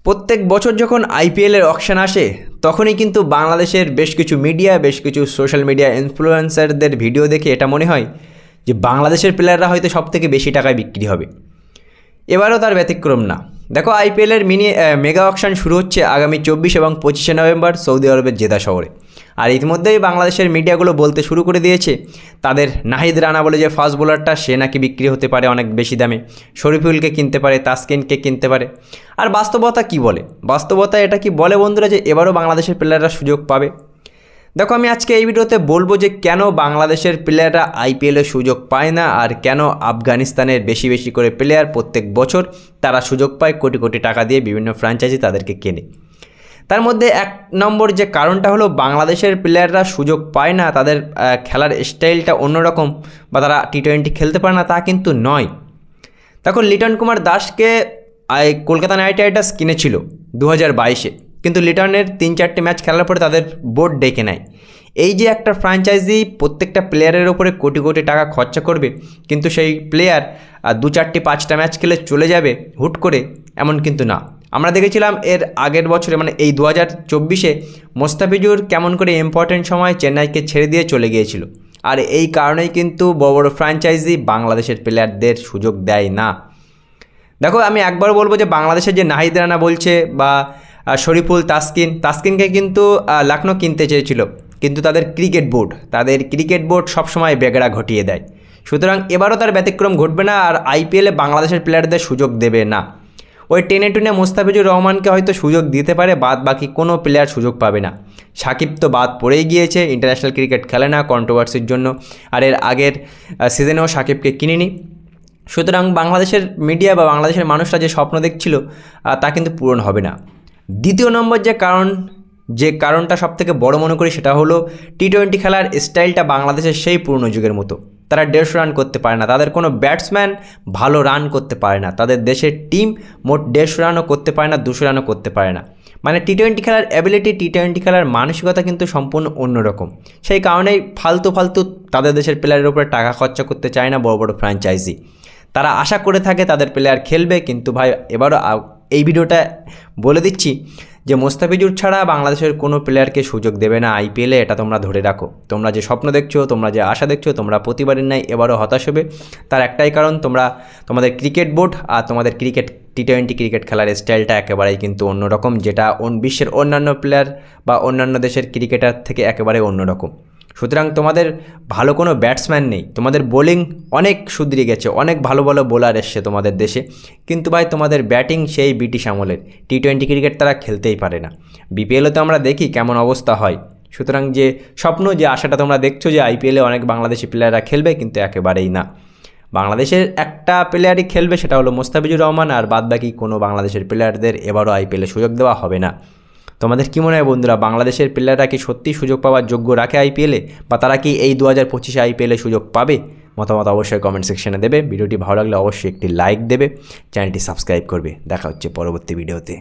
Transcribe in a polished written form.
প্রত্যেক বছর যখন আইপিএলের অকশন আসে তখনই কিন্তু বাংলাদেশের বেশ কিছু মিডিয়া, বেশ কিছু সোশ্যাল মিডিয়া ইনফ্লুয়েন্সারদের ভিডিও দেখে এটা মনে হয় যে বাংলাদেশের প্লেয়াররা হয়তো সবথেকে বেশি টাকায় বিক্রি হবে। এবারও তার ব্যতিক্রম না। দেখো, আইপিএলের মেগা অকশন শুরু হচ্ছে আগামী 24 এবং 25শে নভেম্বর সৌদি আরবের জেদা শহরে। আর ইতিমধ্যেই বাংলাদেশের মিডিয়াগুলো বলতে শুরু করে দিয়েছে তাদের নাহিদ রানা বলে যে ফাস্ট বোলারটা, সে নাকি বিক্রি হতে পারে অনেক বেশি দামে, শরীফুলকে কিনতে পারে, তাসকিনকে কিনতে পারে। আর বাস্তবতা কি বলে? বাস্তবতা এটা কি বলে বন্ধুরা, যে এবারও বাংলাদেশের প্লেয়াররা সুযোগ পাবে। দেখো, আমি আজকে এই ভিডিওতে বলবো যে কেন বাংলাদেশের প্লেয়াররা আইপিএলে সুযোগ পায় না, আর কেন আফগানিস্তানের বেশি বেশি করে প্লেয়ার প্রত্যেক বছর তারা সুযোগ পায়, কোটি কোটি টাকা দিয়ে বিভিন্ন ফ্র্যাঞ্চাইজি তাদেরকে কেনে। তার মধ্যে এক নম্বর যে কারণটা হলো বাংলাদেশের প্লেয়াররা সুযোগ পায় না, তাদের খেলার স্টাইলটা অন্যরকম, বা তারা টি-20 খেলতে পারে না তা কিন্তু নয়। দেখো, লিটন কুমার দাসকে কলকাতা নাইট রাইডার্স কিনেছিল 2022-এ, কিন্তু লিটনের 3-4টে ম্যাচ খেলার পরে তাদের বোর্ড ডেকে নেয়। এই যে একটা ফ্র্যাঞ্চাইজি প্রত্যেকটা প্লেয়ারের ওপরে কোটি কোটি টাকা খরচা করবে, কিন্তু সেই প্লেয়ার 2-4-5টা ম্যাচ খেলে চলে যাবে হুট করে, এমন কিন্তু না। আমরা দেখেছিলাম এর আগের বছরে, মানে এই 2024-এ মোস্তাফিজুর কেমন করে ইম্পর্টেন্ট সময় চেন্নাইকে ছেড়ে দিয়ে চলে গিয়েছিল। আর এই কারণেই কিন্তু বড় বড় ফ্র্যাঞ্চাইজি বাংলাদেশের প্লেয়ারদের সুযোগ দেয় না। দেখো, আমি একবার বলবো যে বাংলাদেশের যে নাহিদ রানা বলছে বা শরীফুল, তাসকিনকে কিন্তু লখনৌ কিনতে চেয়েছিল, কিন্তু তাদের ক্রিকেট বোর্ড সবসময় বেগড়া ঘটিয়ে দেয়। সুতরাং এবারও তার ব্যতিক্রম ঘটবে না, আর আইপিএলে বাংলাদেশের প্লেয়ারদের সুযোগ দেবে না। ওই টেনে মোস্তাফিজুর রহমানকে হয়তো সুযোগ দিতে পারে, বাদ বাকি কোনো প্লেয়ার সুযোগ পাবে না। সাকিব তো বাদ পড়েই গিয়েছে, ইন্টারন্যাশনাল ক্রিকেট খেলে না কন্ট্রোভার্সির জন্য, আর এর আগের সিজনেও সাকিবকে কিনেনি। সুতরাং বাংলাদেশের মিডিয়া বা বাংলাদেশের মানুষরা যে স্বপ্ন দেখছিল তা কিন্তু পূরণ হবে না। দ্বিতীয় নম্বর যে কারণটা সবথেকে বড় মনে করি, সেটা হলো টি-20 খেলার স্টাইলটা বাংলাদেশের সেই পুরনো যুগের মতো। তারা 150 রান করতে পারে না, তাদের কোনো ব্যাটসম্যান ভালো রান করতে পারে না, তাদের দেশের টিম মোট 150 রানও করতে পারে না, 200 রানও করতে পারে না। মানে টি-20 খেলার অ্যাবিলিটি, টি-20 খেলার মানসিকতা কিন্তু সম্পূর্ণ অন্যরকম। সেই কারণেই ফালতু তাদের দেশের প্লেয়ারের উপরে টাকা খরচা করতে চায় না বড় বড় ফ্র্যাঞ্চাইজি। তারা আশা করে থাকে তাদের প্লেয়ার খেলবে, কিন্তু ভাই এবারও এই ভিডিওটা বলে দিচ্ছি যে মোস্তাফিজুর ছাড়া বাংলাদেশের কোনো প্লেয়ারকে সুযোগ দেবে না আইপিএলে, এটা তোমরা ধরে রাখো। তোমরা যে স্বপ্ন দেখছো, তোমরা যে আশা দেখছো, তোমরা প্রতিবারের ন্যায় এবারও হতাশ হবে। তার একটাই কারণ, তোমাদের ক্রিকেট বোর্ড আর তোমাদের টি-20 ক্রিকেট খেলার স্টাইলটা একেবারেই কিন্তু অন্যরকম, যেটা বিশ্বের অন্যান্য প্লেয়ার বা অন্যান্য দেশের ক্রিকেটার থেকে একেবারে অন্যরকম। সুতরাং তোমাদের ভালো কোনো ব্যাটসম্যান নেই, তোমাদের বোলিং অনেক সুধরে গেছে, অনেক ভালো ভালো বোলার এসছে তোমাদের দেশে, কিন্তু ভাই তোমাদের ব্যাটিং সেই ব্রিটিশ আমলের। টি-20 ক্রিকেট তারা খেলতেই পারে না। বিপিএলে তো আমরা দেখি কেমন অবস্থা হয়। সুতরাং যে স্বপ্ন, যে আশাটা তোমরা দেখছো যে আইপিএলে অনেক বাংলাদেশি প্লেয়াররা খেলবে, কিন্তু একেবারেই না। বাংলাদেশের একটা প্লেয়ারই খেলবে, সেটা হলো মোস্তাফিজুর রহমান, আর বাদবাকি কোনো বাংলাদেশের প্লেয়ারদের এবারও আইপিএলে সুযোগ দেওয়া হবে না। তোমাদের কী মনে হয় বন্ধুরা, বাংলাদেশের প্লেয়াররা কি সত্যিই সুযোগ পাওয়ার যোগ্য রাখে আইপিএলে, বা তারা কি এই 2025-এ আইপিএলে সুযোগ পাবে? মতামত অবশ্যই কমেন্ট সেকশনে দেবে। ভিডিওটি ভালো লাগলে অবশ্যই একটি লাইক দেবে, চ্যানেলটি সাবস্ক্রাইব করবে। দেখা হচ্ছে পরবর্তী ভিডিওতে।